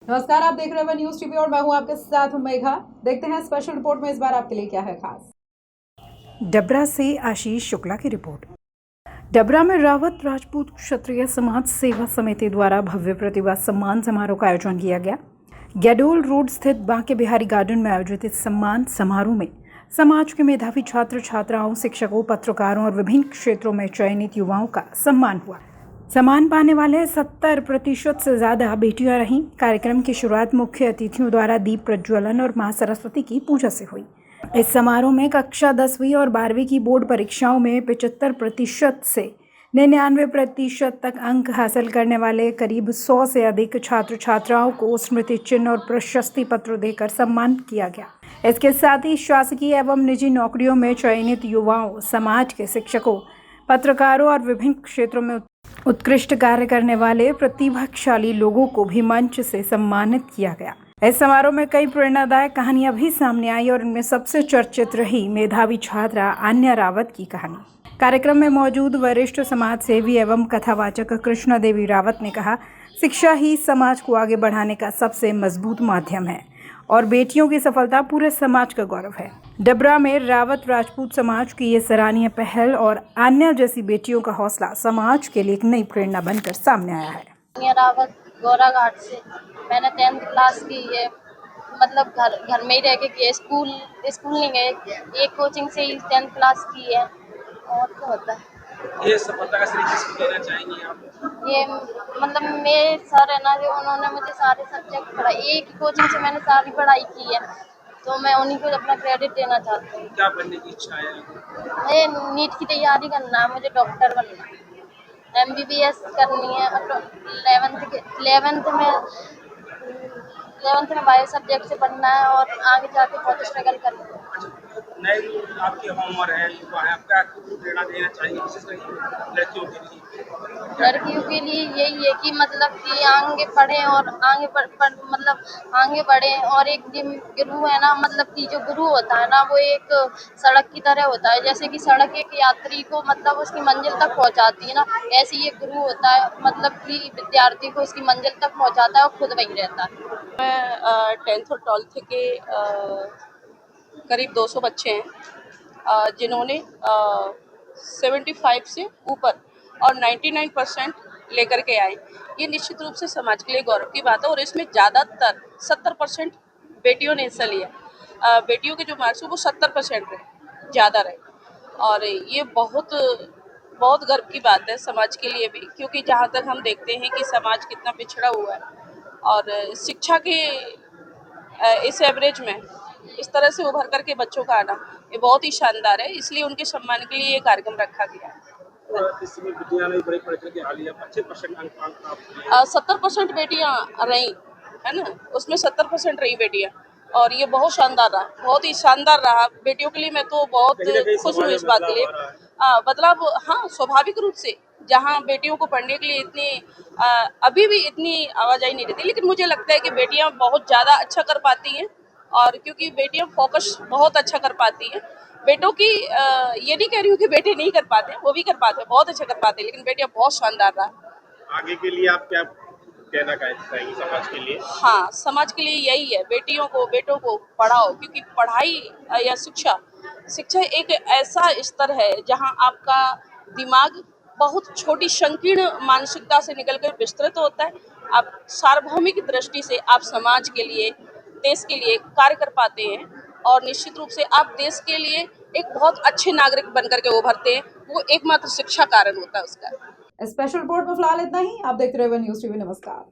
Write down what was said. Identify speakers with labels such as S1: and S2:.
S1: नमस्कार, आप देख रहे हैं न्यूज टीवी और मैं हूं आपके साथ मेघा। देखते हैं स्पेशल रिपोर्ट में इस बार आपके लिए क्या है खास।
S2: डबरा से आशीष शुक्ला की रिपोर्ट। डबरा में रावत राजपूत क्षत्रिय समाज सेवा समिति द्वारा भव्य प्रतिभा सम्मान समारोह का आयोजन किया गया। गैडोल रोड स्थित बांके बिहारी गार्डन में आयोजित इस सम्मान समारोह में समाज के मेधावी छात्र छात्राओं, शिक्षकों, पत्रकारों और विभिन्न क्षेत्रों में चयनित युवाओं का सम्मान हुआ। सम्मान पाने वाले 70% से ज्यादा बेटियां रहीं। कार्यक्रम की शुरुआत मुख्य अतिथियों द्वारा दीप प्रज्वलन और मां सरस्वती की पूजा से हुई। इस समारोह में कक्षा 10वीं और 12वीं की बोर्ड परीक्षाओं में 75% से 99% तक अंक हासिल करने वाले करीब 100 से अधिक छात्र छात्राओं को स्मृति चिन्ह और प्रशस्ति पत्र देकर सम्मान किया गया। इसके साथ ही शासकीय एवं निजी नौकरियों में चयनित युवाओं, समाज के शिक्षकों, पत्रकारों और विभिन्न क्षेत्रों में उत्कृष्ट कार्य करने वाले प्रतिभाशाली लोगों को भी मंच से सम्मानित किया गया। इस समारोह में कई प्रेरणादायक कहानियां भी सामने आई और इनमें सबसे चर्चित रही मेधावी छात्रा आन्या रावत की कहानी। कार्यक्रम में मौजूद वरिष्ठ समाज सेवी एवं कथावाचक कृष्णा देवी रावत ने कहा, शिक्षा ही समाज को आगे बढ़ाने का सबसे मजबूत माध्यम है और बेटियों की सफलता पूरे समाज का गौरव है। डबरा में रावत राजपूत समाज की ये सराहनीय पहल और आन्या जैसी बेटियों का हौसला समाज के लिए एक नई प्रेरणा बनकर सामने आया है।
S3: आन्या रावत गौरा घाट से मैंने 10th क्लास की है। मतलब घर में ही रह के की, स्कूल नहीं गए, एक कोचिंग से ही 10th क्लास की है। और क्या होता है
S4: ये सफलता का श्रेय किसको देना चाहेंगी आप?
S3: ये मतलब मेरे सर है ना, जो उन्होंने मुझे सारे सब्जेक्ट पढ़ाई, एक ही कोचिंग से मैंने सारी पढ़ाई की है, तो मैं उन्हीं को अपना क्रेडिट देना चाहती हूँ।
S4: क्या बनने की इच्छा है?
S3: मुझे नीट की तैयारी करना है, मुझे डॉक्टर बनना है, MBBS करनी है। 11th में बायो सब्जेक्ट से पढ़ना है और आगे जाके बहुत स्ट्रगल करना है।
S4: नए जो आपकी उम्र है, युवा है, आपका प्रेरणा देना चाहिए विशेष लड़कियों के लिए?
S3: लड़कियों के लिए यही है कि मतलब कि आगे पढ़ें और आगे बढ़ें। और एक गुरु है ना, मतलब कि जो गुरु होता है ना, वो एक सड़क की तरह होता है। जैसे कि सड़क एक यात्री को मतलब उसकी मंजिल तक पहुंचाती है ना, ऐसे ही एक गुरु होता है, मतलब कि विद्यार्थी को उसकी मंजिल तक पहुंचाता है और खुद वहीं रहता है।
S5: मैं 10th और 12th के करीब 200 बच्चे हैं जिन्होंने 75 से ऊपर और 99% लेकर के आए। ये निश्चित रूप से समाज के लिए गौरव की बात है और इसमें ज़्यादातर 70% बेटियों ने हिस्सा लिया। बेटियों के जो मार्क्स हैं वो 70% रहे, ज़्यादा रहे। और ये बहुत बहुत गर्व की बात है समाज के लिए भी, क्योंकि जहाँ तक हम देखते हैं कि समाज कितना पिछड़ा हुआ है और शिक्षा के इस एवरेज में इस तरह से उभर करके बच्चों का आना ये बहुत ही शानदार है। इसलिए उनके सम्मान के लिए ये कार्यक्रम रखा गया है।
S4: इसमें विद्यालय बड़े परीक्षा के हालिया 25% अंक प्राप्त किए।
S5: 70% बेटियां रही है ना, उसमें 70% रही बेटियां और ये बहुत शानदार रहा, बहुत ही शानदार रहा बेटियों के लिए। मैं तो बहुत खुश हूँ इस बात के लिए। बदलाव, हाँ, स्वाभाविक रूप से जहाँ बेटियों को पढ़ने के लिए इतनी अभी भी इतनी आवाजाही नहीं रहती, लेकिन मुझे लगता है कि बेटियां बहुत ज़्यादा अच्छा कर पाती हैं। और क्योंकि बेटियां फोकस बहुत अच्छा कर पाती हैं। बेटों की ये नहीं कह रही हूँ कि बेटे नहीं कर पाते, वो भी कर पाते हैं, बहुत अच्छा कर पाते हैं, लेकिन बेटियां बहुत शानदार रहा।
S4: आगे के लिए आप क्या कहना चाहेंगे समाज के लिए?
S5: हाँ, समाज के लिए यही है, बेटों को पढ़ाओ, क्योंकि पढ़ाई या शिक्षा एक ऐसा स्तर है जहाँ आपका दिमाग बहुत छोटी संकीर्ण मानसिकता से निकलकर विस्तृत होता है। आप सार्वभौमिक दृष्टि से आप समाज के लिए, देश के लिए कार्य कर पाते हैं और निश्चित रूप से आप देश के लिए एक बहुत अच्छे नागरिक बनकर के उभरते हैं। वो एकमात्र शिक्षा कारण होता है उसका।
S1: स्पेशल रिपोर्ट में फिलहाल इतना ही। आप देखते रहे न्यूज टीवी। नमस्कार।